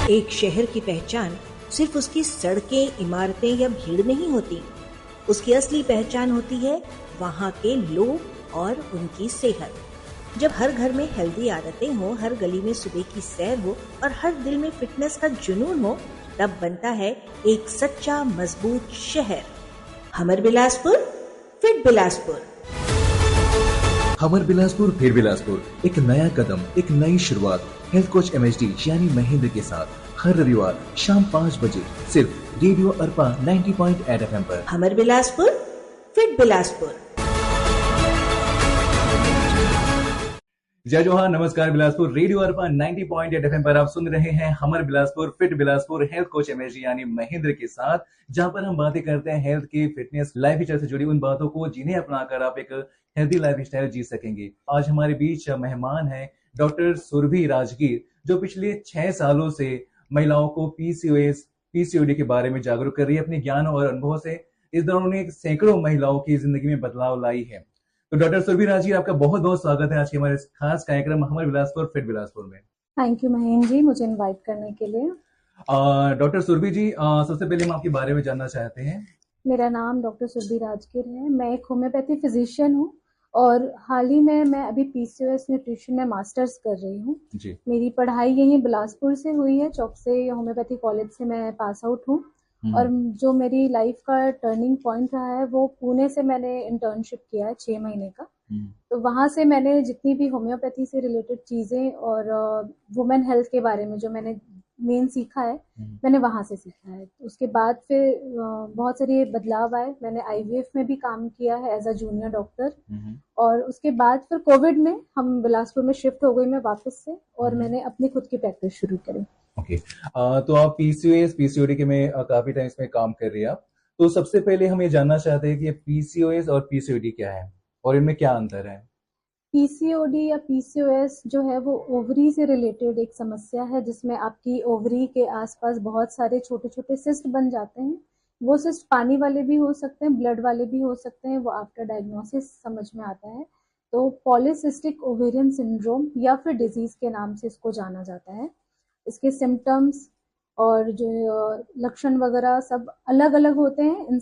एक शहर की पहचान सिर्फ उसकी सड़कें, इमारतें या भीड़ नहीं होती। उसकी असली पहचान होती है वहाँ के लोग और उनकी सेहत। जब हर घर में हेल्दी आदतें हो, हर गली में सुबह की सैर हो और हर दिल में फिटनेस का जुनून हो, तब बनता है एक सच्चा मजबूत शहर। हमर बिलासपुर, फिट बिलासपुर। हमर बिलासपुर फिर बिलासपुर, एक नया कदम, एक नई शुरुआत। हेल्थ कोच MHD यानी महेंद्र के साथ हर रविवार शाम 5 बजे सिर्फ रेडियो अर्पा 90.8 FM पर। हमर बिलासपुर, फिट बिलासपुर। जय जोहार, नमस्कार बिलासपुर। रेडियो अर्पा 90.8 FM पर आप सुन रहे हैं हमर Bilaspur fit Bilaspur, health coach MHD यानी महेंद्र के साथ, जहां पर हम बातें करते हैं हेल्थ की, फिटनेस, लाइफ स्टाइल से जुड़ी उन बातों को जिन्हें अपनाकर आप एक हेल्थी लाइफ स्टाइल जी सकेंगे। आज हमारे बीच मेहमान हैं डॉक्टर सुरभि राजगीर, जो पिछले 6 सालों से महिलाओं को PCOS, PCOD के बारे में जागरूक कर रही है। अपने ज्ञान और अनुभव से इस दौरान उन्होंने सैकड़ों महिलाओं की जिंदगी में बदलाव लाई है। तो डॉक्टर सुरभि राजगीर, आपका बहुत बहुत स्वागत है आज के हमारे खास कार्यक्रम हमर बिलासपुर फिट बिलासपुर में। थैंक यू महेंद्र जी, मुझे इनवाइट करने के लिए। डॉक्टर सुरभि जी, सबसे पहले हम आपके बारे में जानना चाहते हैं। मेरा नाम डॉक्टर सुरभि राजगीर है। मैं एक होम्योपैथी फिजिशियन हूँ और हाल ही में मैं अभी PCOS न्यूट्रिशन में मास्टर्स कर रही हूँ। मेरी पढ़ाई यहीं बिलासपुर से हुई है, चौक से होम्योपैथी कॉलेज से मैं पास आउट हूँ। और जो मेरी लाइफ का टर्निंग पॉइंट रहा है वो पुणे से मैंने इंटर्नशिप किया है 6 महीने का। तो वहां से मैंने जितनी भी होम्योपैथी से रिलेटेड चीजें और वुमेन हेल्थ के बारे में जो मैंने मेन सीखा है, मैंने वहां से सीखा है। उसके बाद फिर बहुत सारे बदलाव आए। मैंने IVF में भी काम किया है एज अ जूनियर डॉक्टर। और उसके बाद फिर कोविड में हम बिलासपुर में शिफ्ट हो गई मैं वापस से, और मैंने अपनी खुद की प्रैक्टिस शुरू करी। ओके, तो आप PCOS, PCOD के में काफी टाइम इसमें काम कर रही हैं आप। तो सबसे पहले हम ये जानना चाहते हैं कि PCOS और PCOD क्या है और इनमें क्या अंतर है। PCOD या PCOS जो है वो ओवरी से रिलेटेड एक समस्या है, जिसमें आपकी ओवरी के आसपास बहुत सारे छोटे छोटे सिस्ट बन जाते हैं। वो सिस्ट पानी वाले भी हो सकते हैं, ब्लड वाले भी हो सकते हैं, वो आफ्टर डायग्नोसिस समझ में आता है। तो पॉलीसिस्टिक ओवेरियन सिंड्रोम या फिर डिजीज के नाम से इसको जाना जाता है। इसके सिम्टम्स और जो लक्षण वगैरह सब अलग अलग होते हैं।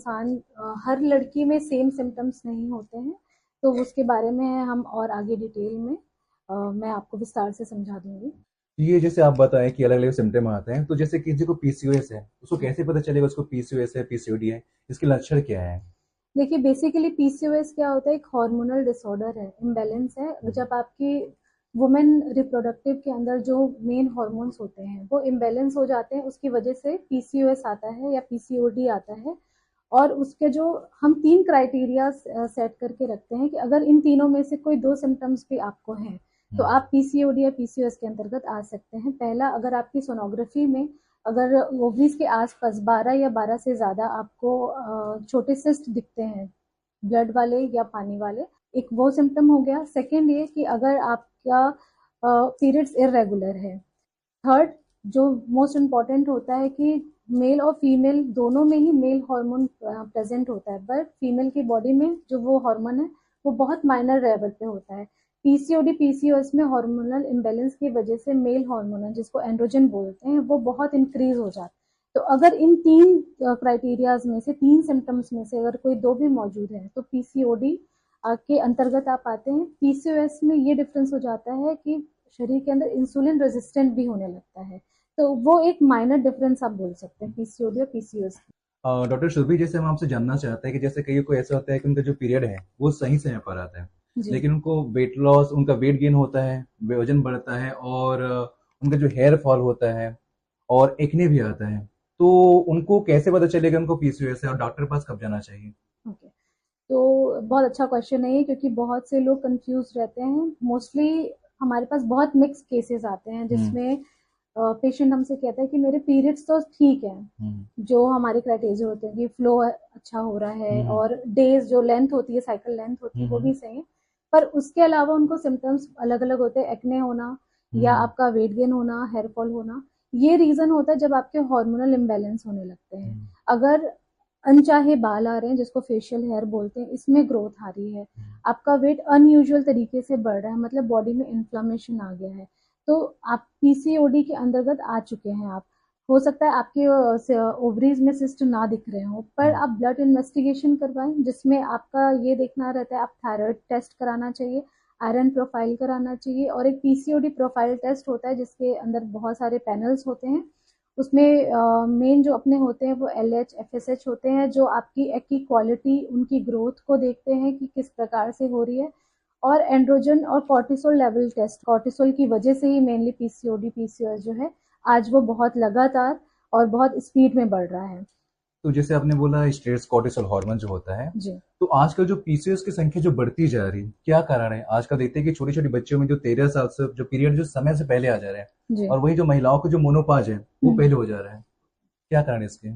हर लड़की में सेम सिम्टम्स नहीं होते हैं। तो उसके बारे में हम और आगे डिटेल में मैं आपको विस्तार से समझा दूंगी। ये जैसे आप बताएं कि अलग अलग सिम्टम आते हैं, तो जैसे किसी को PCOS है, उसको कैसे पता चलेगा उसको PCOS है, PCOD है, इसके लक्षण क्या है। देखिए, बेसिकली PCOS क्या होता है, एक हार्मोनल डिसऑर्डर है, इम्बैलेंस है। जब आपकी वुमेन रिप्रोडक्टिव के अंदर जो मेन हार्मोन्स होते हैं वो इम्बैलेंस हो जाते हैं, उसकी वजह से PCOS आता है या PCOD आता है। और उसके जो हम 3 क्राइटेरिया सेट करके रखते हैं कि अगर इन तीनों में से कोई 2 सिम्टम्स भी आपको हैं तो आप PCOD या PCOS के अंतर्गत आ सकते हैं। पहला, अगर आपकी सोनोग्राफी में अगर ओवरीज के आसपास 12 या 12 से ज्यादा आपको छोटे सिस्ट दिखते हैं, ब्लड वाले या पानी वाले, एक वो सिम्टम हो गया। सेकेंड ये कि अगर आपका पीरियड्स इरेगुलर है। थर्ड, जो मोस्ट इम्पॉर्टेंट होता है कि मेल और फीमेल दोनों में ही मेल हार्मोन प्रेजेंट होता है, बट फीमेल की बॉडी में जो वो हार्मोन है वो बहुत माइनर लेवल पे होता है। PCOD PCOS में हार्मोनल इम्बैलेंस की वजह से मेल हार्मोन जिसको एंड्रोजन बोलते हैं वो बहुत इंक्रीज हो जाता है। तो अगर इन 3 क्राइटेरियाज में से 3 सिम्टम्स में से अगर कोई 2 भी मौजूद है तो PCOD के अंतर्गत आप आते हैं। PCOS में ये डिफरेंस हो जाता है कि शरीर के अंदर इंसुलिन रेजिस्टेंट भी होने लगता है। तो वो एक माइनर डिफरेंस आप बोल सकते हैं PCOD और PCOS। डॉक्टर सुरभि, जैसे हम आपसे जानना चाहते हैं कि जैसे कई को ऐसा होता है कि उनका जो पीरियड है वो सही समय पर आता है, लेकिन उनको वेट लॉस, उनका वेट गेन होता है, वजन बढ़ता है और उनका जो हेयर फॉल होता है और एक्ने भी आता है, तो उनको कैसे पता चलेगा उनको PCOS है और डॉक्टर के पास कब जाना चाहिए। ओके, तो बहुत अच्छा क्वेश्चन है ये, क्योंकि बहुत से लोग कंफ्यूज रहते हैं। मोस्टली हमारे पास बहुत मिक्स केसेस आते हैं जिसमें पेशेंट हमसे कहता है कि मेरे पीरियड्स तो ठीक है, जो हमारे क्राइटेरिया होते हैं कि फ्लो अच्छा हो रहा है और डेज जो लेंथ होती है, साइकिल लेंथ होती है वो भी सही है, पर उसके अलावा उनको सिम्टम्स अलग अलग होते हैं। एक्ने होना या आपका वेट गेन होना, हेयर फॉल होना, ये रीजन होता है जब आपके हार्मोनल इम्बैलेंस होने लगते हैं। अगर अनचाहे बाल आ रहे हैं जिसको फेशियल हेयर बोलते हैं, इसमें ग्रोथ आ रही है, आपका वेट अनयूजुअल तरीके से बढ़ रहा है, मतलब बॉडी में इन्फ्लामेशन आ गया है, तो आप PCOD के अंतर्गत आ चुके हैं आप। हो सकता है आपके ओवरीज में सिस्ट ना दिख रहे हो, पर आप ब्लड इन्वेस्टिगेशन करवाएं जिसमें आपका ये देखना रहता है, आप थायराइड टेस्ट कराना चाहिए, आयरन प्रोफाइल कराना चाहिए, और एक पीसीओडी प्रोफाइल टेस्ट होता है जिसके अंदर बहुत सारे पैनल्स होते हैं। उसमें मेन जो अपने होते हैं वो LH FSH होते हैं, जो आपकी एग की क्वालिटी, उनकी ग्रोथ को देखते हैं कि किस प्रकार से हो रही है। और एंड्रोजन और कॉर्टिसोल लेवल टेस्ट, कॉर्टिसोल की वजह से ही मेनली पीसीओडी पीसीओएस जो है आज वो बहुत लगातार और बहुत स्पीड में बढ़ रहा है। तो जैसे आपने बोला स्ट्रेस कॉर्टिसोल हार्मोन जो होता है, जी तो आजकल जो पीसीओएस की संख्या जो बढ़ती जा रही है, क्या कारण है? आजकल देखते हैं कि छोटी छोटी बच्चियों में जो 13 साल से जो पीरियड जो समय से पहले आ जा रहे हैं, जी। और वही जो महिलाओं को जो मोनोपाज है वो पहले हो जा रहा है, क्या कारण है इसके?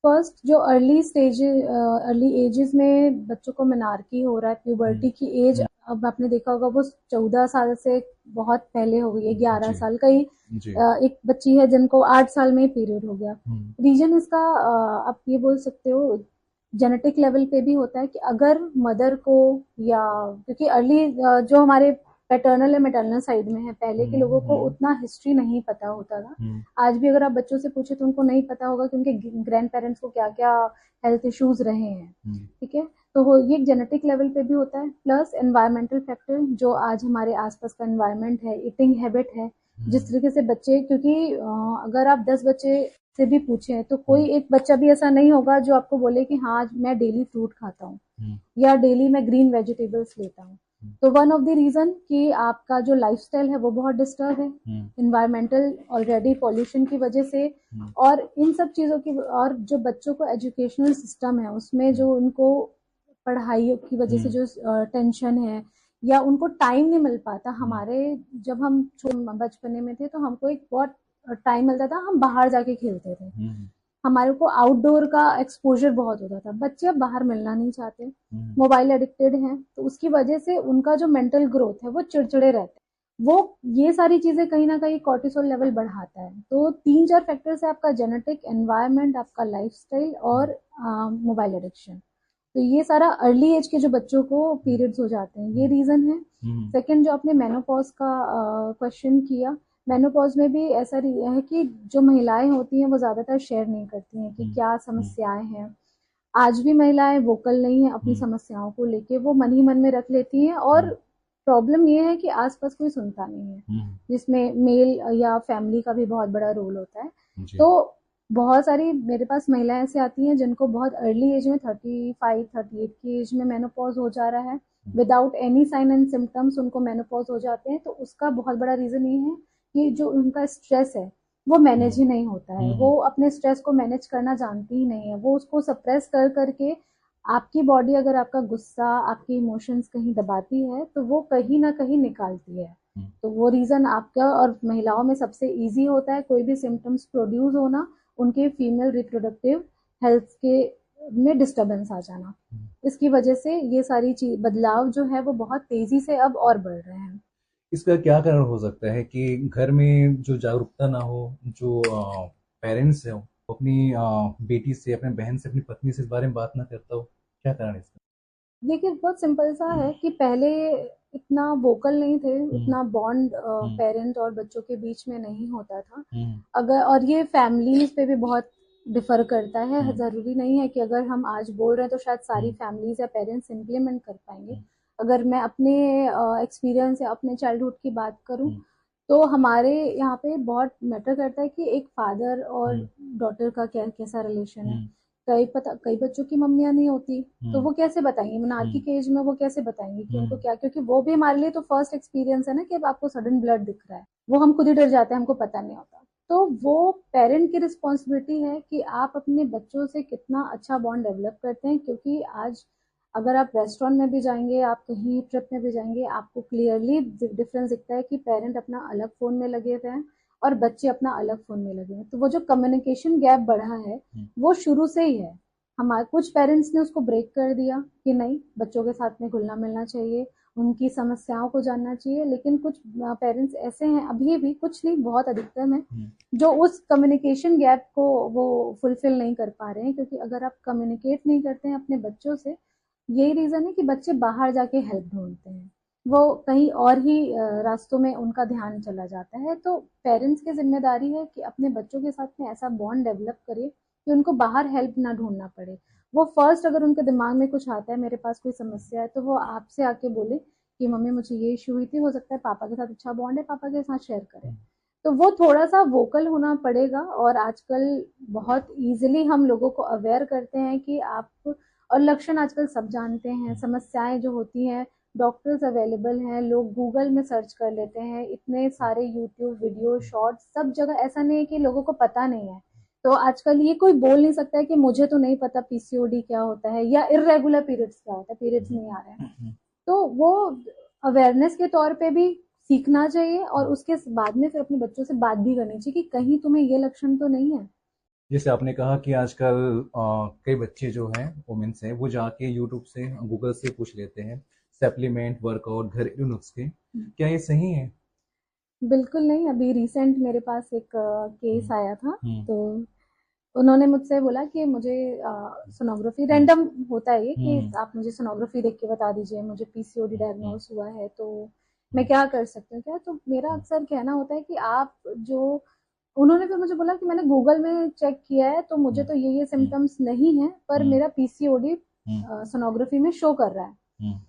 फर्स्ट जो अर्ली एजेस में बच्चों को मेनार्की हो रहा है, प्यूबर्टी की एज, अब आपने देखा होगा वो 14 साल से बहुत पहले हो गई है, 11 साल का ही। जी एक बच्ची है जिनको 8 साल में ही पीरियड हो गया। रीजन इसका आप ये बोल सकते हो जेनेटिक लेवल पे भी होता है कि अगर मदर को, या क्योंकि अर्ली जो हमारे पैटर्नल या मैटरनल साइड में है, पहले के लोगों को उतना हिस्ट्री नहीं पता होता था। आज भी अगर आप बच्चों से पूछे तो उनको नहीं पता होगा कि उनके ग्रैंड पेरेंट्स को क्या क्या हेल्थ इश्यूज रहे हैं। ठीक है, तो ये एक जेनेटिक लेवल पे भी होता है, प्लस एनवायरमेंटल फैक्टर जो आज हमारे आसपास का एनवायरमेंट है, ईटिंग हैबिट है, जिस तरीके से बच्चे, क्योंकि अगर आप 10 बच्चे से भी पूछें तो कोई एक बच्चा भी ऐसा नहीं होगा जो आपको बोले कि हाँ मैं डेली फ्रूट खाता हूँ या डेली मैं ग्रीन वेजिटेबल्स लेता हूँ। तो वन ऑफ द रीजन कि आपका जो लाइफस्टाइल है वो बहुत डिस्टर्ब है, इन्वायरमेंटल ऑलरेडी पॉल्यूशन की वजह से, और इन सब चीजों की, और जो बच्चों को एजुकेशनल सिस्टम है उसमें जो उनको पढ़ाई की वजह से जो टेंशन है, या उनको टाइम नहीं मिल पाता। हमारे जब हम बचपने में थे तो हमको एक बहुत टाइम मिलता था, हम बाहर जाके खेलते थे, हमारे को आउटडोर का एक्सपोजर बहुत होता था। बच्चे अब बाहर मिलना नहीं चाहते, मोबाइल एडिक्टेड हैं, तो उसकी वजह से उनका जो मेंटल ग्रोथ है वो चिड़चिड़े रहते हैं। वो ये सारी चीजें कहीं ना कहीं कॉर्टिसोल लेवल बढ़ाता है। तो 3-4 फैक्टर है आपका जेनेटिक, एनवायरनमेंट, आपका लाइफस्टाइल और मोबाइल एडिक्शन। तो ये सारा अर्ली एज के जो बच्चों को पीरियड्स हो जाते हैं, ये रीजन है। सेकंड जो आपने मेनोपॉज का क्वेश्चन किया, मेनोपॉज में भी ऐसा है कि जो महिलाएं होती हैं वो ज्यादातर शेयर नहीं करती हैं कि क्या समस्याएं हैं। आज भी महिलाएं वोकल नहीं है अपनी समस्याओं को लेके, वो मन ही मन में रख लेती हैं, और प्रॉब्लम ये है कि आसपास कोई सुनता नहीं है, जिसमें मेल या फैमिली का भी बहुत बड़ा रोल होता है। तो बहुत सारी मेरे पास महिलाएं ऐसे आती हैं जिनको बहुत अर्ली एज में 35-38 की एज में मेनोपॉज हो जा रहा है, without any sign and symptoms उनको मेनोपॉज हो जाते हैं। तो उसका बहुत बड़ा रीजन ये है कि जो उनका स्ट्रेस है वो मैनेज ही नहीं होता है, वो अपने स्ट्रेस को मैनेज करना जानती ही नहीं है, वो उसको सप्रेस कर करके, आपकी बॉडी अगर आपका गुस्सा, आपके इमोशंस कहीं दबाती है तो वो कहीं ना कहीं निकालती है। तो वो रीजन आपका, और महिलाओं में सबसे इजी होता है कोई भी सिम्टम्स प्रोड्यूस होना, उनके फीमेल रिप्रोडक्टिव हेल्थ के में डिस्टरबेंस आ जाना। इसकी वजह से ये सारी चीज बदलाव जो है वो बहुत तेजी से अब और बढ़ रहे हैं। इसका क्या कारण हो सकता है कि घर में जो जागरूकता ना हो, जो पेरेंट्स है वो अपनी बेटी से, अपने बहन से, अपनी पत्नी से इस बारे में बात ना करता हो, क्या कारण है इसका? देखिए बहुत सिंपल सा है कि पहले इतना वोकल नहीं थे, उतना बॉन्ड पेरेंट और बच्चों के बीच में नहीं होता था। अगर, और ये फैमिलीज पे भी बहुत डिफर करता है, जरूरी नहीं है कि अगर हम आज बोल रहे हैं तो शायद सारी फैमिलीज या पेरेंट्स इम्प्लीमेंट कर पाएंगे। अगर मैं अपने एक्सपीरियंस या अपने चाइल्डहुड की बात करूं तो हमारे यहाँ पे बहुत मैटर करता है कि एक फादर और डॉटर का कैसा रिलेशन है। कई बच्चों की मम्मियां नहीं होती, तो वो कैसे बताएंगे मनार्की के एज में, वो कैसे बताएंगे कि उनको क्या, क्योंकि वो भी हमारे लिए तो फर्स्ट एक्सपीरियंस है ना कि अब आपको सडन ब्लड दिख रहा है, वो हम खुद ही डर जाते हैं, हमको पता नहीं होता। तो वो पेरेंट की रिस्पॉन्सिबिलिटी है कि आप अपने बच्चों से कितना अच्छा बॉन्ड डेवलप करते हैं, क्योंकि आज अगर आप रेस्टोरेंट में भी जाएंगे, आप कहीं ट्रिप में भी जाएंगे, आपको क्लियरली डिफरेंस दिखता है कि पेरेंट अपना अलग फोन में लगे हुए हैं और बच्चे अपना अलग फोन में लगे हैं। तो वो जो कम्युनिकेशन गैप बढ़ा है वो शुरू से ही है। हमारे कुछ पेरेंट्स ने उसको ब्रेक कर दिया कि नहीं, बच्चों के साथ में घुलना मिलना चाहिए, उनकी समस्याओं को जानना चाहिए, लेकिन कुछ पेरेंट्स ऐसे हैं, अभी भी कुछ नहीं, बहुत अधिकतर है, जो उस कम्युनिकेशन गैप को वो फुलफिल नहीं कर पा रहे हैं। क्योंकि अगर आप कम्युनिकेट नहीं करते हैं अपने बच्चों से, यही रीजन है कि बच्चे बाहर जाके हेल्प ढूंढते हैं। वो कहीं और ही रास्तों में उनका ध्यान चला जाता है। तो पेरेंट्स की जिम्मेदारी है कि अपने बच्चों के साथ में ऐसा बॉन्ड डेवलप करे कि उनको बाहर हेल्प ना ढूंढना पड़े। वो फर्स्ट अगर उनके दिमाग में कुछ आता है, मेरे पास कोई समस्या है, तो वो आपसे आके बोले कि मम्मी मुझे ये इशू हुई थी, हो सकता है पापा के साथ अच्छा बॉन्ड है, पापा के साथ शेयर करें। तो वो थोड़ा सा वोकल होना पड़ेगा। और आजकल बहुत इजीली हम लोगों को अवेयर करते हैं कि आप, और लक्षण आजकल सब जानते हैं, समस्याएं जो होती हैं, डॉक्टर्स अवेलेबल हैं, लोग गूगल में सर्च कर लेते हैं, इतने सारे यूट्यूब वीडियो शॉर्ट्स सब जगह, ऐसा नहीं है कि लोगों को पता नहीं है। तो आजकल ये कोई बोल नहीं सकता है कि मुझे तो नहीं पता पीसीओडी क्या होता है या इर्रेगुलर पीरियड्स क्या होता है, पीरियड्स नहीं आ रहे हैं। तो वो अवेयरनेस के तौर पे भी सीखना चाहिए और उसके बाद में फिर अपने बच्चों से बात भी करनी चाहिए कि कहीं तुम्हें ये लक्षण तो नहीं है। जैसे आपने कहा कि आजकल कई बच्चे जो हैं वुमेन्स हैं वो जाके यूट्यूब से गूगल से पूछ लेते हैं सप्लीमेंट वर्कआउट घरेलू नुस्खे, क्या ये सही है? बिल्कुल नहीं। अभी रिसेंट मेरे पास एक केस आया था। हम्म। तो उन्होंने मुझसे बोला कि मुझे सोनोग्राफी, रैंडम होता है ये कि आप मुझे सोनोग्राफी देख के बता दीजिए, मुझे पीसीओडी डायग्नोस हुआ है, तो मैं क्या कर सकती हूँ क्या। तो मेरा अक्सर कहना होता है कि आप जो, उन्होंने फिर मुझे बोला कि मैंने गूगल में चेक किया है तो मुझे तो ये सिम्टम्स नहीं है, पर मेरा पीसीओडी सोनोग्राफी में शो कर रहा है।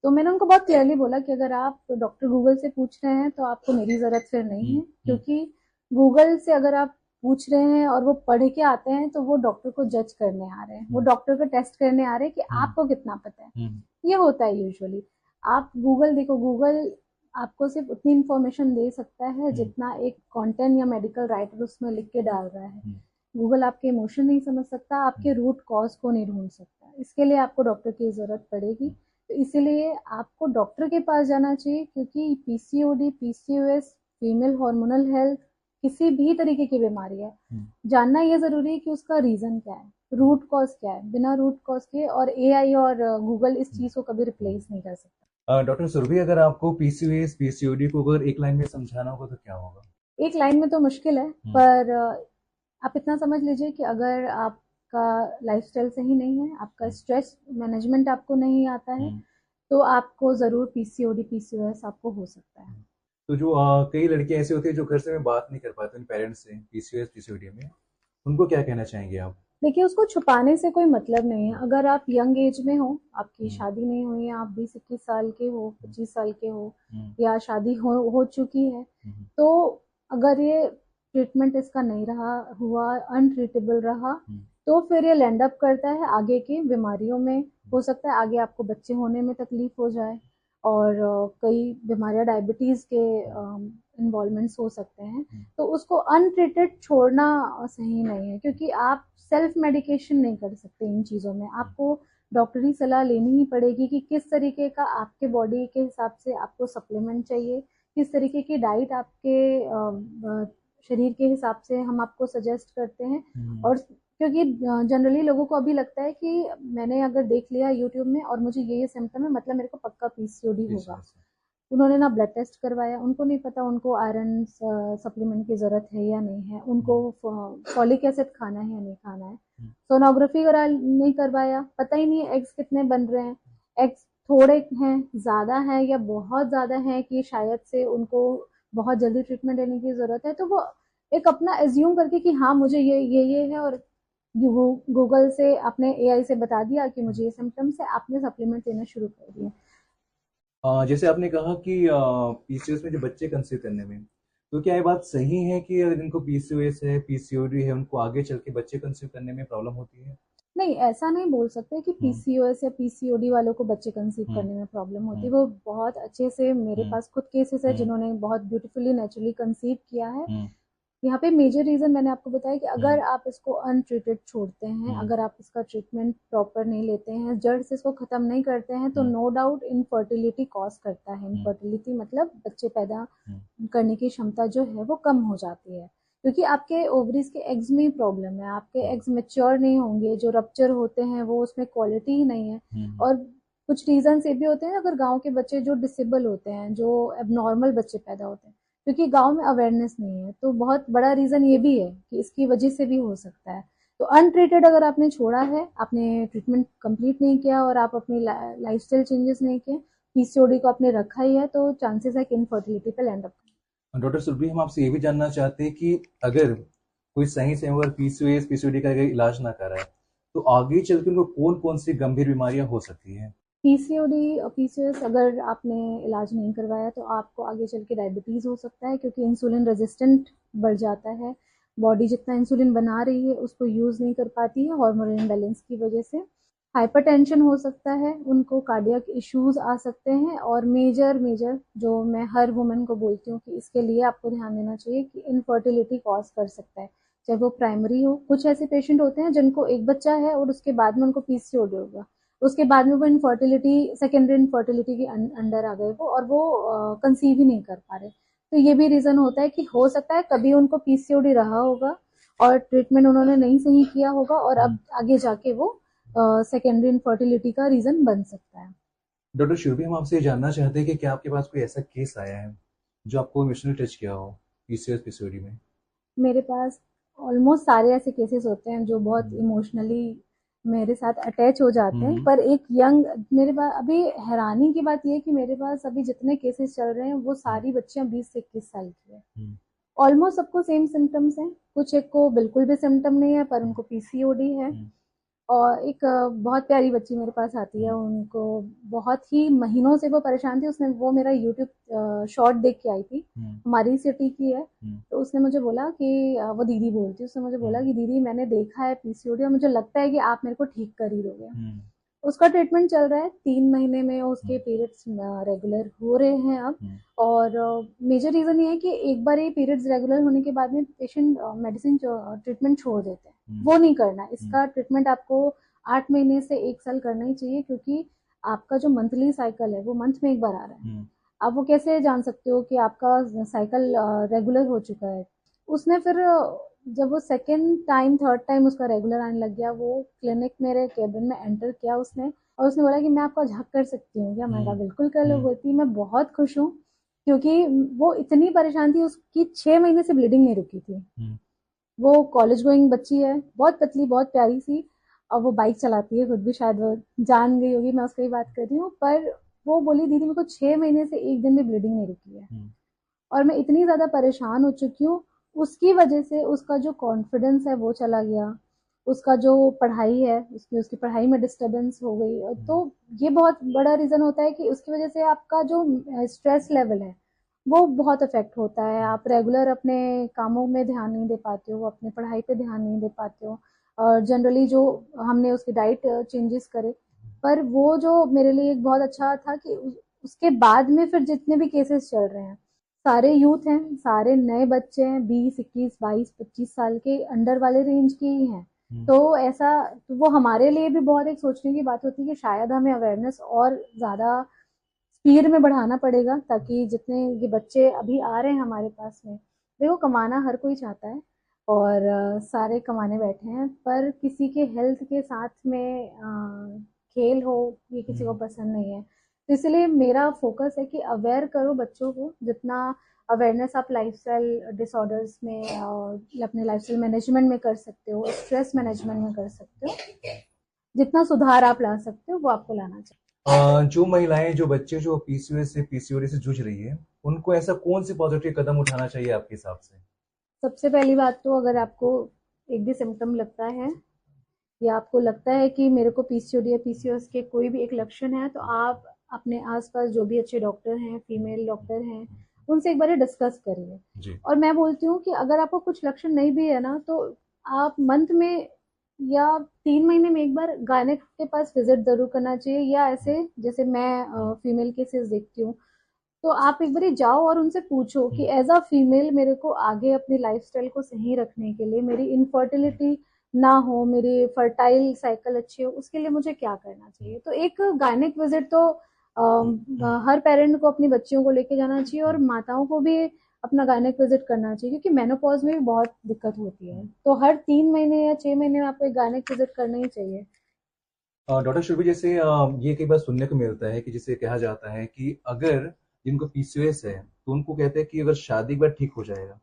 तो मैंने उनको बहुत क्लियरली बोला कि अगर आप डॉक्टर गूगल से पूछ रहे हैं तो आपको मेरी जरूरत फिर नहीं है, क्योंकि गूगल से अगर आप पूछ रहे हैं और वो पढ़ के आते हैं तो वो डॉक्टर को जज करने आ रहे हैं, वो डॉक्टर को टेस्ट करने आ रहे हैं कि आपको कितना पता है। ये होता है यूजुअली। आप गूगल देखो, गूगल आपको सिर्फ उतनी इंफॉर्मेशन दे सकता है जितना एक कंटेंट या मेडिकल राइटर उसमें लिख के डाल रहा है। गूगल आपके इमोशन नहीं समझ सकता, आपके रूट कॉज को नहीं ढूंढ सकता, इसके लिए आपको डॉक्टर की जरूरत पड़ेगी। तो इसीलिए आपको डॉक्टर के पास जाना चाहिए, क्योंकि PCOD, PCOS, female hormonal health, किसी भी तरीके की बीमारी है, जानना ये जरूरी है कि उसका रीजन क्या है, रूट कॉज क्या है। बिना रूट कॉज के और एआई और गूगल इस चीज को कभी रिप्लेस नहीं कर सकता। डॉक्टर सुरभि, अगर आपको पीसीओएस पीसीओडी को अगर एक लाइन में समझाना होगा तो क्या होगा? एक लाइन में तो मुश्किल है, पर आप इतना समझ लीजिए कि अगर आपका लाइफस्टाइल सही नहीं है, आपका स्ट्रेस मैनेजमेंट आपको नहीं आता है, तो आपको जरूर पीसीओडी पीसीओएस आपको हो सकता है। तो जो कई लड़कियां ऐसे होती है जो घर से में बात नहीं कर पाते उन पेरेंट्स से पीसीओएस पीसीओडी में, उनको क्या कहना चाहेंगे आप? देखिए, उसको छुपाने से कोई मतलब नहीं है। अगर आप यंग एज में हो, आपकी शादी नहीं हुई है, आप 20-21 साल के हो, 25 साल के हो, या शादी हो चुकी है, तो अगर ये ट्रीटमेंट इसका नहीं रहा हुआ, अनट्रीटेबल रहा, तो फिर ये लैंड अप करता है आगे की बीमारियों में। हो सकता है आगे आपको बच्चे होने में तकलीफ हो जाए, और कई बीमारियां डायबिटीज के इन्वॉल्वमेंट्स हो सकते हैं। तो उसको अनट्रीटेड छोड़ना सही नहीं है, क्योंकि आप सेल्फ मेडिकेशन नहीं कर सकते इन चीज़ों में। आपको डॉक्टरी सलाह लेनी ही पड़ेगी कि किस तरीके का आपके बॉडी के हिसाब से आपको सप्लीमेंट चाहिए, किस तरीके की डाइट आपके शरीर के हिसाब से हम आपको सजेस्ट करते हैं। और क्योंकि जनरली लोगों को अभी लगता है कि मैंने अगर देख लिया यूट्यूब में और मुझे ये सिम्टम है, मतलब मेरे को पक्का पीसीओडी होगा। उन्होंने ना ब्लड टेस्ट करवाया, उनको नहीं पता उनको आयरन सप्लीमेंट की जरूरत है या नहीं है, उनको फॉलिक एसिड खाना है या नहीं खाना है, सोनोग्राफी करा नहीं करवाया, पता ही नहीं है एग्स कितने बन रहे हैं, एग्स थोड़े हैं, ज्यादा है या बहुत ज्यादा है कि शायद से उनको बहुत जल्दी ट्रीटमेंट लेने की जरूरत है। तो वो एक अपना एज्यूम करके कि हाँ मुझे ये है, और गूगल से आपने एआई से बता दिया कि मुझे ये सिम्टम्स है, आपने सप्लीमेंट लेना शुरू कर दिया। जैसे आपने कहा कि पीसीओएस में जो बच्चे कंसीव करने में, तो क्या ये बात सही है कि अगर इनको पीसीओएस है पीसीओडी है उनको आगे चल के बच्चे कंसीव करने में प्रॉब्लम होती है? नहीं, ऐसा नहीं बोल सकते कि पीसीओएस या पीसीओडी वालों को बच्चे कंसीव करने में प्रॉब्लम होती है। वो बहुत अच्छे से, मेरे पास खुद केसेस है जिन्होंने बहुत ब्यूटीफुली नेचुरली कंसीव किया है। यहाँ पे मेजर रीजन मैंने आपको बताया कि अगर आप इसको अनट्रीटेड छोड़ते हैं, अगर आप इसका ट्रीटमेंट प्रॉपर नहीं लेते हैं, जड़ से इसको खत्म नहीं करते हैं, तो नो डाउट इनफर्टिलिटी कॉज करता है। इनफर्टिलिटी मतलब बच्चे पैदा करने की क्षमता जो है वो कम हो जाती है, क्योंकि आपके ओवरीज के एग्स में प्रॉब्लम है, आपके एग्स मेच्योर नहीं होंगे, जो रप्चर होते हैं वो उसमें क्वालिटी ही नहीं है। और कुछ रीजन ये भी होते हैं, अगर गाँव के बच्चे जो डिसेबल होते हैं, जो एबनॉर्मल बच्चे पैदा होते हैं, क्योंकि गांव में अवेयरनेस नहीं है, तो बहुत बड़ा रीजन ये भी है कि इसकी वजह से भी हो सकता है। तो अनट्रीटेड अगर आपने छोड़ा है, आपने ट्रीटमेंट कंप्लीट नहीं किया और आप अपनी लाइफस्टाइल चेंजेस नहीं किए, पीसीओडी को आपने रखा ही है तो चांसेस है कि इनफर्टिलिटी पे लैंड अप। डॉक्टर सुरभि, हम आपसे ये भी जानना चाहते हैं कि अगर कोई सही से अगर पीसीओएस पीसीओडी का अगर इलाज ना कराए तो आगे चल के उनको कौन कौन सी गंभीर बीमारियां हो सकती हैं? पीसीओडी और पीसीओएस अगर आपने इलाज नहीं करवाया तो आपको आगे चल के डायबिटीज़ हो सकता है, क्योंकि इंसुलिन रेजिस्टेंट बढ़ जाता है। बॉडी जितना इंसुलिन बना रही है उसको यूज़ नहीं कर पाती है हार्मोनल इम्बैलेंस की वजह से। हाइपरटेंशन हो सकता है, उनको कार्डियक इश्यूज आ सकते हैं, और मेजर मेजर जो मैं हर वुमेन को बोलती हूँ कि इसके लिए आपको ध्यान देना चाहिए कि इनफर्टिलिटी कॉज कर सकता है, चाहे वो प्राइमरी हो। कुछ ऐसे पेशेंट होते हैं जिनको एक बच्चा है और उसके बाद में उनको पीसीओडी होगा, उसके बाद में वो इनफर्टिलिटी, सेकेंडरी इनफर्टिलिटी के अंडर आ गए वो, और वो कंसीव ही नहीं कर पा रहे। तो ये भी रीज़न होता है कि हो सकता है कभी उनको पीसीओडी रहा होगा और ट्रीटमेंट उन्होंने नहीं सही किया होगा, और अब आगे जाके वो सेकेंडरी इनफर्टिलिटी का रीज़न बन सकता है। डॉक्टर शुरभि, हम आपसे जानना चाहते हैं कि क्या आपके पास कोई ऐसा केस आया है जो आपको इमोशनली टच किया हो पीसीओएस पीसीओडी में? मेरे पास ऑलमोस्ट सारे ऐसे केसेस होते हैं जो बहुत इमोशनली मेरे साथ अटैच हो जाते हैं, पर एक यंग, मेरे पास अभी हैरानी की बात यह है कि मेरे पास अभी जितने केसेस चल रहे हैं वो सारी बच्चियां 20 से 21 साल की है। ऑलमोस्ट सबको सेम सिम्टम्स हैं, कुछ एक को बिल्कुल भी सिम्टम नहीं है पर उनको पीसीओडी है। और एक बहुत प्यारी बच्ची मेरे पास आती है, उनको बहुत ही महीनों से वो परेशान थी। उसने वो मेरा यूट्यूब शॉर्ट देख के आई थी, हमारी सिटी की है। तो उसने मुझे बोला कि वो दीदी बोलती, उसने मुझे बोला कि दीदी मैंने देखा है पीसीओडी और मुझे लगता है कि आप मेरे को ठीक कर ही दोगे। उसका ट्रीटमेंट चल रहा है, 3 महीने में उसके पीरियड्स रेगुलर हो रहे हैं अब। और मेजर रीज़न ये है कि एक बार ये पीरियड्स रेगुलर होने के बाद में पेशेंट मेडिसिन ट्रीटमेंट छोड़ देते हैं, वो नहीं करना। इसका ट्रीटमेंट आपको 8 महीने से 1 साल करना ही चाहिए, क्योंकि आपका जो मंथली साइकिल है वो मंथ में एक बार आ रहा है। आप वो कैसे जान सकते हो कि आपका साइकिल रेगुलर हो चुका है? उसने फिर जब वो सेकेंड टाइम थर्ड टाइम उसका रेगुलर आने लग गया, वो क्लिनिक मेरे केबिन में एंटर किया उसने, और उसने बोला कि मैं आपका झाक कर सकती हूँ क्या? मैं कहा बिल्कुल कर लो। बोलती मैं बहुत खुश हूँ, क्योंकि वो इतनी परेशान थी, उसकी 6 महीने से ब्लीडिंग नहीं रुकी थी। वो कॉलेज गोइंग बच्ची है, बहुत पतली बहुत प्यारी सी, और वो बाइक चलाती है खुद भी, शायद वो जान गई होगी मैं उसकी ही बात कर रही हूँ। पर वो बोली दीदी मेरे को 6 महीने से एक दिन भी ब्लीडिंग नहीं रुकी है, और मैं इतनी ज़्यादा परेशान हो चुकी हूँ। उसकी वजह से उसका जो कॉन्फिडेंस है वो चला गया, उसका जो पढ़ाई है उसकी पढ़ाई में डिस्टर्बेंस हो गई। तो ये बहुत बड़ा रीज़न होता है कि उसकी वजह से आपका जो स्ट्रेस लेवल है वो बहुत अफेक्ट होता है। आप रेगुलर अपने कामों में ध्यान नहीं दे पाते हो, अपने पढ़ाई पे ध्यान नहीं दे पाते हो। और जनरली जो हमने उसकी डाइट चेंजेस करे, पर वो जो मेरे लिए एक बहुत अच्छा था कि उसके बाद में फिर जितने भी केसेस चल रहे हैं सारे यूथ हैं, सारे नए बच्चे हैं, 20, 21, 22, 25 साल के अंडर वाले रेंज के ही हैं। तो ऐसा, तो वो हमारे लिए भी बहुत एक सोचने की बात होती है कि शायद हमें अवेयरनेस और ज़्यादा स्पीड में बढ़ाना पड़ेगा, ताकि जितने ये बच्चे अभी आ रहे हैं हमारे पास में, देखो कमाना हर कोई चाहता है और सारे कमाने बैठे हैं, पर किसी के हेल्थ के साथ में खेल हो ये किसी को पसंद नहीं है। तो इसलिए मेरा फोकस है कि अवेयर करो बच्चों को, जितना अवेयरनेस आप लाइफस्टाइल डिसऑर्डर्स में अपने लाइफस्टाइल मैनेजमेंट में कर सकते हो, स्ट्रेस मैनेजमेंट में कर सकते हो, जितना सुधार आप ला सकते हो वो आपको लाना चाहिए। जो महिलाएं, जो बच्चे जो पीसीओएस से पीसीओडी से जूझ रही है, उनको ऐसा कौन सी पॉजिटिव कदम उठाना चाहिए आपके हिसाब से? सबसे पहली बात तो, अगर आपको एक भी सिम्टम लगता है या आपको लगता है कि मेरे को पीसीओडी या पीसीओएस के कोई भी एक लक्षण है, तो आप अपने आसपास जो भी अच्छे डॉक्टर हैं, फीमेल डॉक्टर हैं, उनसे एक बार डिस्कस करिए। और मैं बोलती हूँ कि अगर आपको कुछ लक्षण नहीं भी है ना, तो आप मंथ में या 3 महीने में एक बार गायनेक के पास विजिट जरूर करना चाहिए। या ऐसे जैसे मैं फीमेल केसेस देखती हूँ, तो आप एक बार जाओ और उनसे पूछो कि एज अ फीमेल मेरे को आगे अपनी लाइफस्टाइल को सही रखने के लिए, मेरी इनफर्टिलिटी ना हो, मेरी फर्टाइल साइकिल अच्छी हो, उसके लिए मुझे क्या करना चाहिए। तो एक गायनेक विजिट तो हर पेरेंट को अपनी बच्चियों को लेके जाना चाहिए, और माताओं को भी अपना गायनेक विजिट करना चाहिए, क्योंकि मेनोपॉज में भी बहुत दिक्कत होती है। तो हर 3 महीने या 6 महीने में आपको एक गायनेक विजिट करना ही चाहिए। डॉक्टर शुरभि, जैसे ये कई बार सुनने को मिलता है कि जिसे कहा जाता है कि अगर जिनको पीसीओएस है तो उनको कहते हैं कि अगर शादी के बाद ठीक हो जाएगा,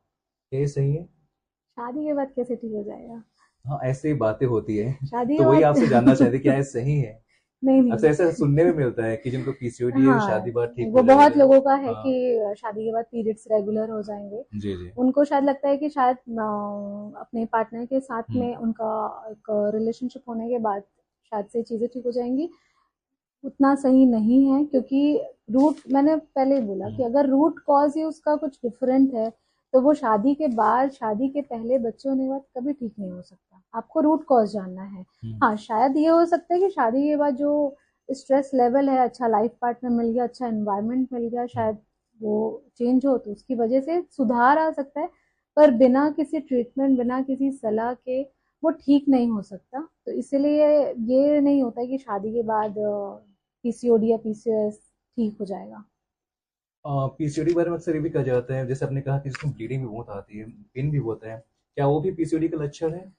क्या ये सही है? शादी के बाद कैसे ठीक हो जाएगा? हाँ, ऐसे ही बातें होती है। शादी तो के वही बाद आपसे जानना चाहते क्या ये सही है? नहीं नहीं। अच्छा, ऐसा सुनने में मिलता है कि जिनको पीसीओडी है वो हाँ, शादी बाद ठीक वो हो बहुत जाएगा। लोगों का है हाँ, कि शादी के बाद पीरियड्स रेगुलर हो जाएंगे। जी जी। उनको शायद लगता है कि शायद अपने पार्टनर के साथ हम्म में उनका एक रिलेशनशिप होने के बाद शायद से चीज़ें ठीक हो जाएंगी। उतना सही नहीं है, क्योंकि रूट, मैंने पहले ही बोला कि हम्म अगर रूट कॉज ही उसका कुछ डिफरेंट है तो वो शादी के बाद, शादी के पहले, बच्चे होने के बाद कभी ठीक नहीं हो सकता। आपको रूट कॉज जानना है। हम्म हाँ, शायद ये हो सकता है कि शादी के बाद जो स्ट्रेस लेवल है, अच्छा लाइफ पार्टनर मिल गया, अच्छा एनवायरनमेंट मिल गया, हम्म। शायद वो चेंज हो तो उसकी वजह से सुधार आ सकता है। पर बिना किसी ट्रीटमेंट, बिना किसी सलाह के वो ठीक नहीं हो सकता। तो इसलिए ये नहीं होता कि शादी के बाद पीसीओडी या पीसीओएस ठीक हो जाएगा। पीसीओडी के बारे में अक्सर ये भी कहा जाता है, जैसे आपने कहा कि जिसमें ब्लीडिंग भी बहुत आती है, पेन भी होता है, क्या वो भी पीसीओडी का लक्षण है?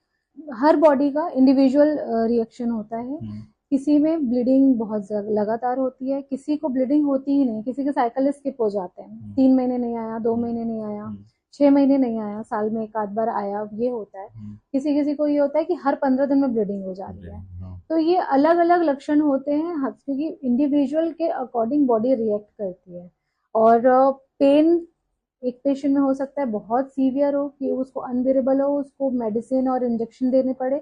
हर बॉडी का इंडिविजुअल रिएक्शन होता है। हम्म किसी में ब्लीडिंग बहुत लगातार होती है, किसी को ब्लीडिंग होती ही नहीं, किसी के साइकिल स्किप हो जाते हैं, हम्म 3 महीने नहीं आया, 2 महीने नहीं आया, हम्म 6 महीने नहीं आया, साल में एक आध बार आया, ये होता है। हम्म। किसी किसी को ये होता है कि हर 15 दिन में ब्लीडिंग हो जा रही है। हाँ। तो ये अलग अलग लक्षण होते हैं, क्योंकि इंडिविजुअल के अकॉर्डिंग बॉडी रिएक्ट करती है। और पेन एक पेशेंट में हो सकता है बहुत सीवियर हो कि उसको अनबेरेबल हो, उसको मेडिसिन और इंजेक्शन देने पड़े।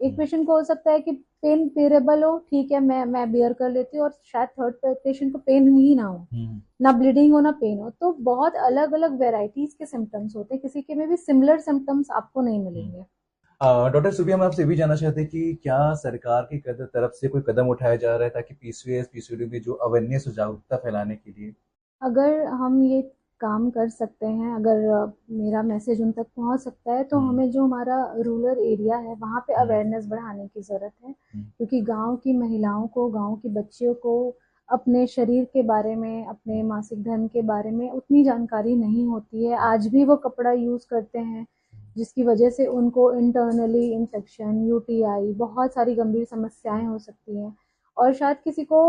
एक पेशेंट को हो सकता है कि पेन बेरेबल हो, ठीक है, मैं बियर कर लेती हूँ, और शायद थर्ड पेशेंट को पेन ही ना हो, हम्म। ना ब्लीडिंग हो, ना पेन हो। तो बहुत अलग अलग वेराइटीज के सिम्टम्स होते हैं, किसी के में भी सिमिलर सिम्टम्स आपको नहीं मिलेंगे। डॉक्टर सुबी, हम आपसे भी जानना चाहते हैं कि क्या सरकार की तरफ से कोई कदम उठाया जा रहा है ताकि पीसीओएस पीसीओडी में जो अवेयरनेस और जागरूकता फैलाने के लिए? अगर हम ये काम कर सकते हैं, अगर मेरा मैसेज उन तक पहुंच सकता है, तो हम्म हमें जो हमारा रूरल एरिया है वहाँ पे हम्म अवेयरनेस बढ़ाने की ज़रूरत है। हम्म क्योंकि गांव की महिलाओं को, गांव की बच्चियों को अपने शरीर के बारे में, अपने मासिक धर्म के बारे में उतनी जानकारी नहीं होती है। आज भी वो कपड़ा यूज़ करते हैं, जिसकी वजह से उनको इंटरनली इन्फेक्शन, यूटीआई, बहुत सारी गंभीर समस्याएं हो सकती हैं। और शायद किसी को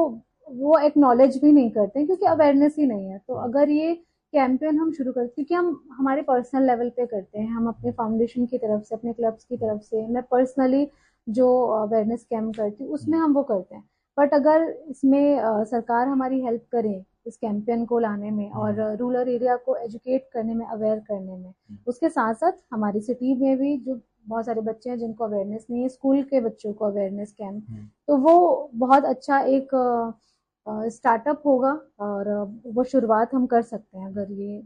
वो एक्नॉलेज भी नहीं करते हैं, क्योंकि अवेयरनेस ही नहीं है। तो अगर ये कैंपेन हम शुरू करते, क्योंकि हम हमारे पर्सनल लेवल पे करते हैं, हम अपने फाउंडेशन की तरफ से, अपने क्लब्स की तरफ से, मैं पर्सनली जो अवेयरनेस कैंप करती हूँ उसमें हम वो करते हैं। बट अगर इसमें सरकार हमारी हेल्प करे इस कैंपेन को लाने में, और रूरल एरिया को एजुकेट करने में, अवेयर करने में, उसके साथ साथ हमारी सिटी में भी जो बहुत सारे बच्चे हैं जिनको अवेयरनेस नहीं है, स्कूल के बच्चों को अवेयरनेस कैंप, तो वो बहुत अच्छा एक स्टार्टअप होगा। और वो शुरुआत हम कर सकते हैं अगर ये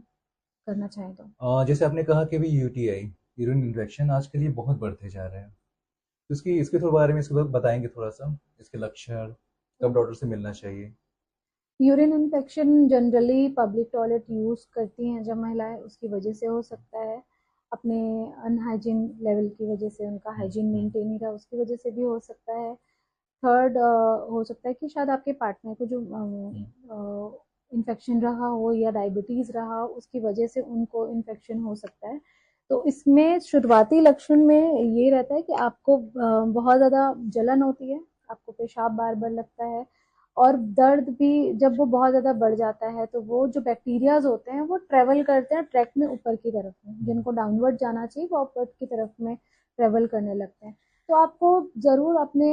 करना चाहें तो। जैसे आपने कहा कि भी यूटीआई, यूरिन इन्फेक्शन आजकल ये बहुत बढ़ते जा रहे हैं, तो इसकी इसके थोड़े बारे में इसके बताएंगे थोड़ा सा, इसके लक्षण, कब डॉक्टर से मिलना चाहिए? Urine infection generally public toilet use करती हैं जब महिलाएं, उसकी वजह से हो सकता है। अपने अनहाइजीन लेवल की वजह से, उनका हाइजीन मेंटेन नहीं रहा, उसकी वजह से भी हो सकता है। थर्ड, हो सकता है कि शायद आपके पार्टनर को जो इन्फेक्शन रहा हो, या डायबिटीज़ रहा हो, उसकी वजह से उनको इन्फेक्शन हो सकता है। तो इसमें शुरुआती लक्षण में ये रहता है कि आपको बहुत ज़्यादा जलन होती है, आपको पेशाब बार बार लगता है, और दर्द भी जब वो बहुत ज़्यादा बढ़ जाता है तो वो जो बैक्टीरियाज होते हैं वो ट्रेवल करते हैं ट्रैक में ऊपर की तरफ में, जिनको डाउनवर्ड जाना चाहिए वो अपवर्ड की तरफ में ट्रेवल करने लगते हैं। तो आपको ज़रूर अपने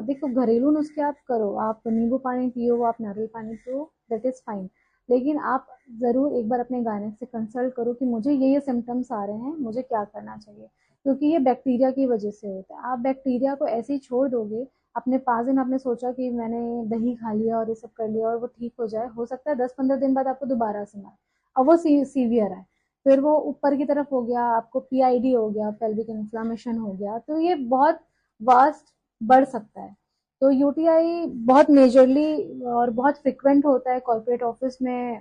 देखो, घरेलू नुस्खे आप करो, आप नींबू पानी पियो, आप नारियल पानी पियो, दैट इज़ फाइन। लेकिन आप ज़रूर एक बार अपने गायनेक से कंसल्ट करो कि मुझे ये सिम्टम्स आ रहे हैं, मुझे क्या करना चाहिए। क्योंकि ये बैक्टीरिया की वजह से होता है। आप बैक्टीरिया को ऐसे ही छोड़ दोगे, अपने 5 दिन आपने सोचा कि मैंने दही खा लिया और ये सब कर लिया और वो ठीक हो जाए, हो सकता है 10-15 दिन बाद आपको दोबारा से आए, और वो सीवियर है, फिर वो ऊपर की तरफ हो गया, आपको पीआईडी हो गया, पेल्विक इन्फ्लामेशन हो गया, तो ये बहुत वास्ट बढ़ सकता है। तो यूटीआई बहुत मेजरली और बहुत फ्रिक्वेंट होता है, कॉर्पोरेट ऑफिस में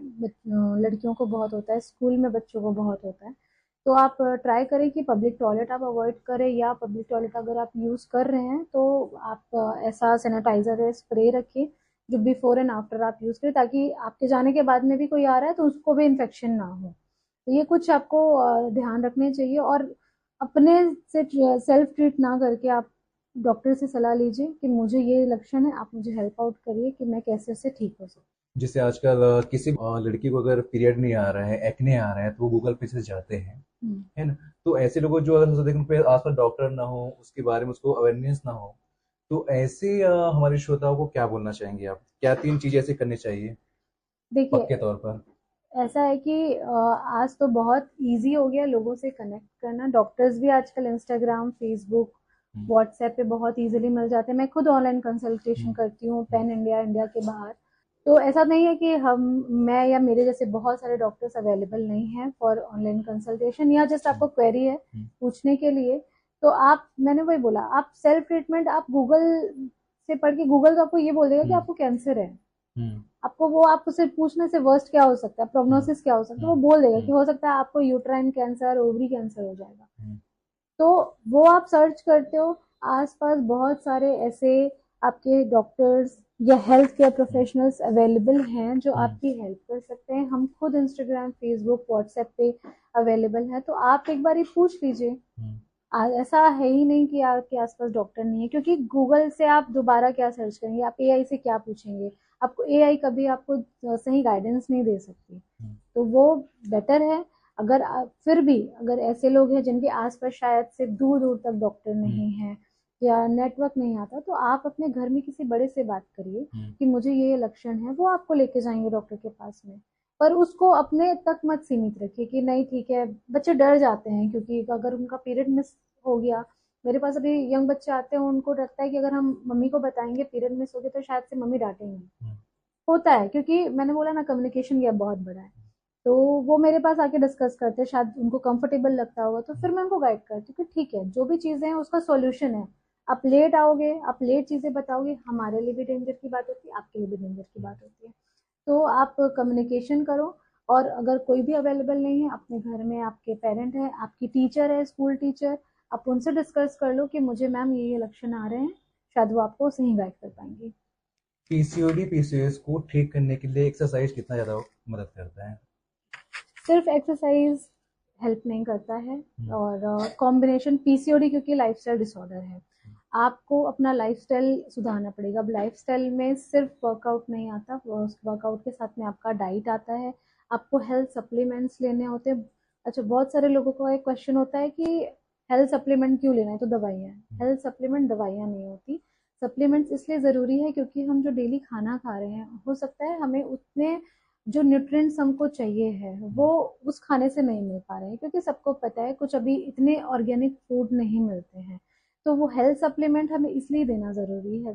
लड़कियों को बहुत होता है, स्कूल में बच्चों को बहुत होता है। तो आप ट्राई करें कि पब्लिक टॉयलेट आप अवॉइड करें, या पब्लिक टॉयलेट अगर आप यूज़ कर रहे हैं तो आप ऐसा सैनिटाइजर है, स्प्रे रखिए जो बिफोर एंड आफ्टर आप यूज़ करें, ताकि आपके जाने के बाद में भी कोई आ रहा है तो उसको भी इन्फेक्शन ना हो। तो ये कुछ आपको ध्यान रखने चाहिए। और अपने से सेल्फ ट्रीट ना करके आप डॉक्टर से सलाह लीजिए कि मुझे ये लक्षण है, आप मुझे हेल्प आउट करिए कि मैं कैसे उससे ठीक हो सकूँ। जैसे आजकल किसी लड़की को अगर पीरियड नहीं आ रहा है, एक्ने आ रहा है, तो वो गूगल पे से जाते हैं, हम्म। है ना? तो ऐसे लोगों जो अगर हो सकता है कि उन पे आसपास डॉक्टर ना हो, उसके बारे में उसको अवेयरनेस ना हो, तो ऐसे हमारे श्रोताओं को क्या बोलना चाहेंगे आप? क्या 3 चीज़ ऐसे करनी चाहिए देखिए, पक्के तौर पर? ऐसा है कि आज तो बहुत इजी हो गया लोगों से कनेक्ट करना। डॉक्टर्स भी आजकल इंस्टाग्राम, फेसबुक, हुँ, व्हाट्सएप पे बहुत इजीली मिल जाते हैं। मैं खुद ऑनलाइन कंसल्टेशन हुँ, करती हूँ हुँ, पैन इंडिया, इंडिया के बाहर। तो ऐसा नहीं है कि हम मैं या मेरे जैसे बहुत सारे डॉक्टर्स अवेलेबल नहीं हैं फॉर ऑनलाइन कंसल्टेशन, या जस्ट हुँ, आपको क्वेरी है हुँ, पूछने के लिए, तो आप, मैंने वही बोला, आप सेल्फ ट्रीटमेंट आप गूगल से पढ़ के, गूगल तो आपको ये बोल देगा कि हुँ, आपको कैंसर है। हुँ, आपको वो, आपको सिर्फ पूछने से वर्स्ट क्या हो सकता है, हुँ, प्रोग्नोसिस क्या हो सकता है, वो हुँ, बोल देगा हुँ, कि हो सकता है आपको यूट्राइन कैंसर, ओवरी कैंसर हो जाएगा। हुँ, तो वो आप सर्च करते हो, आसपास बहुत सारे ऐसे आपके डॉक्टर्स या हेल्थ केयर हुँ, प्रोफेशनल्स अवेलेबल हैं जो हुँ, आपकी हेल्प कर सकते हैं। हम खुद इंस्टाग्राम, फेसबुक, व्हाट्सएप पे अवेलेबल हैं, तो आप एक बार पूछ लीजिए। हुँ, ऐसा है ही नहीं कि आपके आसपास डॉक्टर नहीं है, क्योंकि गूगल से आप दोबारा क्या सर्च करेंगे, आप एआई से क्या पूछेंगे, आपको एआई कभी आपको सही गाइडेंस नहीं दे सकती। हुँ, तो वो बेटर है। अगर फिर भी अगर ऐसे लोग हैं जिनके आसपास शायद से दूर दूर तक डॉक्टर हुँ, नहीं है या नेटवर्क नहीं आता, तो आप अपने घर में किसी बड़े से बात करिए हुँ, कि मुझे ये लक्षण है, वो आपको लेके जाएंगे डॉक्टर के पास में। पर उसको अपने तक मत सीमित रखिए कि नहीं ठीक है। बच्चे डर जाते हैं क्योंकि अगर उनका पीरियड मिस हो गया, मेरे पास अभी यंग बच्चे आते हैं, उनको लगता है कि अगर हम मम्मी को बताएंगे पीरियड मिस हो गया तो शायद से मम्मी डांटेंगी। हुँ, होता है, क्योंकि मैंने बोला ना, कम्युनिकेशन गैप बहुत बड़ा है। तो वो मेरे पास आके डिस्कस करते हैं, शायद उनको कंफर्टेबल लगता होगा, तो फिर मैं उनको गाइड करती हूँ कि ठीक है, जो भी चीज़ें हैं उसका सॉल्यूशन है। आप लेट आओगे, आप लेट चीज़ें बताओगे, हमारे लिए भी डेंजर की बात होती है, आपके लिए भी डेंजर की बात होती है। तो आप कम्युनिकेशन करो। और अगर कोई भी अवेलेबल नहीं है, अपने घर में आपके पेरेंट है, आपकी टीचर है, स्कूल टीचर, आप उनसे डिस्कस कर लो कि मुझे मैम ये लक्षण आ रहे हैं, शायद वो आपको सही गाइड कर पाएंगी। पीसीओडी, पीसीओएस को ठीक करने के लिए एक्सरसाइज कितना ज़्यादा मदद करता है? सिर्फ एक्सरसाइज हेल्प नहीं करता है। हुँ, और कॉम्बिनेशन पीसीओडी क्योंकि लाइफस्टाइल डिसऑर्डर है, आपको अपना लाइफस्टाइल सुधारना पड़ेगा। अब लाइफस्टाइल में सिर्फ वर्कआउट नहीं आता, वर्कआउट के साथ में आपका डाइट आता है, आपको हेल्थ सप्लीमेंट्स लेने होते हैं। अच्छा, बहुत सारे लोगों को एक क्वेश्चन होता है कि हेल्थ सप्लीमेंट क्यों लेना है, तो दवाइयाँ। हुँ, हेल्थ सप्लीमेंट दवाइयाँ नहीं होती। सप्लीमेंट्स इसलिए ज़रूरी है क्योंकि हम जो डेली खाना खा रहे हैं, हो सकता है हमें उतने जो न्यूट्रिएंट्स हमको चाहिए है वो हुँ, उस खाने से नहीं मिल पा रहे हैं, क्योंकि सबको पता है कुछ अभी इतने ऑर्गेनिक फूड नहीं मिलते हैं। तो वो हेल्थ सप्लीमेंट हमें इसलिए देना ज़रूरी है।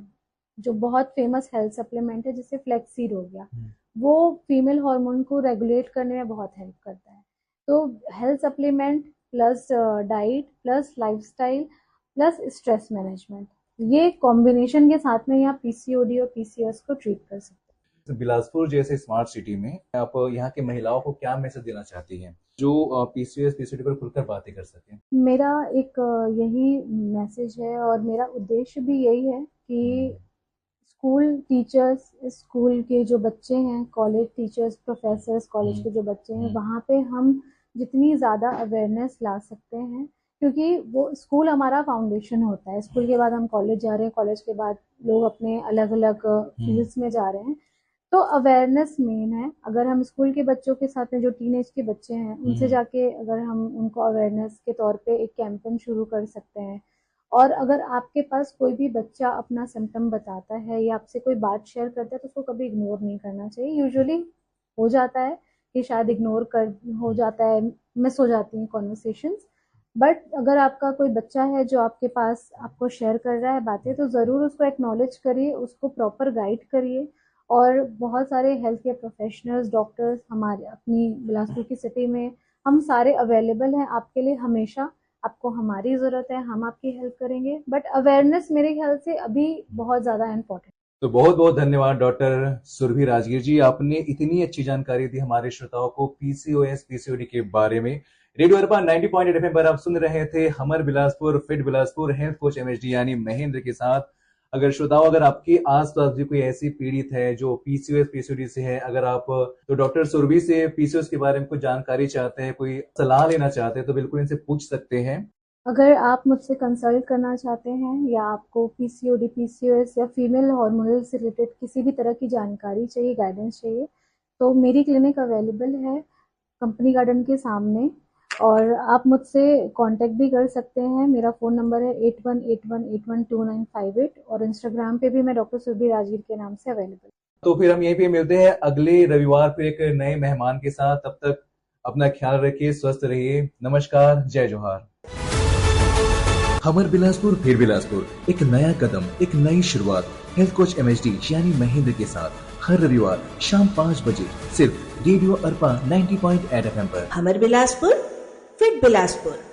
जो बहुत फेमस हेल्थ सप्लीमेंट है जैसे फ्लेक्सीड हो गया, हुँ। वो फीमेल हार्मोन को रेगुलेट करने में बहुत हेल्प करता है। तो health supplement plus diet plus lifestyle plus stress management, ये कॉम्बिनेशन के साथ में आप पीसीओडी और पीसीओएस को ट्रीट कर सकते हैं। तो बिलासपुर जैसे स्मार्ट सिटी में आप यहाँ की महिलाओं को क्या मैसेज देना चाहती हैं जो पीसीओएस पीसीओडी पर खुलकर बातें कर सकें? मेरा एक यही मैसेज है और मेरा उद्देश्य भी यही है हुँ, कि स्कूल टीचर्स, स्कूल के जो बच्चे हैं, कॉलेज टीचर्स, प्रोफेसर्स, कॉलेज हुँ, के जो बच्चे हैं, हुँ, वहाँ पे हम जितनी ज़्यादा अवेयरनेस ला सकते हैं, क्योंकि वो स्कूल हमारा फाउंडेशन होता है। स्कूल के बाद हम कॉलेज जा रहे हैं, कॉलेज के बाद लोग अपने अलग अलग हुँ, फील्ड्स में जा रहे हैं। तो अवेयरनेस मेन है। अगर हम स्कूल के बच्चों के साथ में जो टीनेज के बच्चे हैं, उनसे हुँ, जाके अगर हम उनको अवेयरनेस के तौर पे एक कैंपेन शुरू कर सकते हैं। और अगर आपके पास कोई भी बच्चा अपना सिम्टम बताता है या आपसे कोई बात शेयर करता है, तो उसको कभी इग्नोर नहीं करना चाहिए। यूजुअली हो जाता है कि शायद इग्नोर कर हो हुँ। जाता है, मिस हो जाती हैं कॉन्वर्सेशंस। बट अगर आपका कोई बच्चा है जो आपके पास आपको शेयर कर रहा है बातें, तो ज़रूर उसको एक्नॉलेज करिए, उसको प्रॉपर गाइड करिए। और बहुत सारे हेल्थ केयर प्रोफेशनल्स, डॉक्टर्स हमारे अपनी बिलासपुर की सिटी में, हम सारे अवेलेबल हैं आपके लिए हमेशा। आपको हमारी ज़रूरत है, हम आपकी हेल्प करेंगे, बट अवेयरनेस मेरे ख्याल से अभी बहुत ज़्यादा इम्पोर्टेंट। तो बहुत बहुत धन्यवाद डॉक्टर सुरभि राजगीर जी, आपने इतनी अच्छी जानकारी दी हमारे श्रोताओं को पीसीओएस पीसीओडी के बारे में। रेडियो अरबा 90.8 एफएम पर आप सुन रहे थे हमर Bilaspur fit Bilaspur health coach MHD यानी महेंद्र के साथ। अगर श्रोताओं, अगर आपके आसपास भी कोई ऐसी पीड़ित है जो पीसीओएस पीसीओडी से है, अगर आप तो डॉक्टर सुरभि से पीसीओएस के बारे में कुछ जानकारी चाहते हैं, कोई सलाह लेना चाहते हैं, तो बिल्कुल इनसे पूछ सकते हैं। अगर आप मुझसे कंसल्ट करना चाहते हैं या आपको पीसीओडी, पीसीओएस या फीमेल हार्मोनल से रिलेटेड किसी भी तरह की जानकारी चाहिए, गाइडेंस चाहिए, तो मेरी क्लिनिक अवेलेबल है कंपनी गार्डन के सामने। और आप मुझसे कांटेक्ट भी कर सकते हैं। मेरा फ़ोन नंबर है 8181812958 और इंस्टाग्राम पे भी मैं डॉक्टर सुरभि राजगीर के नाम से अवेलेबल। तो फिर हम यहीं पे मिलते हैं अगले रविवार फिर एक नए मेहमान के साथ। तब तक अपना ख्याल रखिए, स्वस्थ रहिए। नमस्कार, जय जोहार। हमर बिलासपुर फिर बिलासपुर, एक नया कदम, एक नई शुरुआत। हेल्थ कोच MHD यानी महेंद्र के साथ हर रविवार शाम 5 बजे सिर्फ रेडियो अर्पा 90.8 FM पर। हमर बिलासपुर फिट बिलासपुर।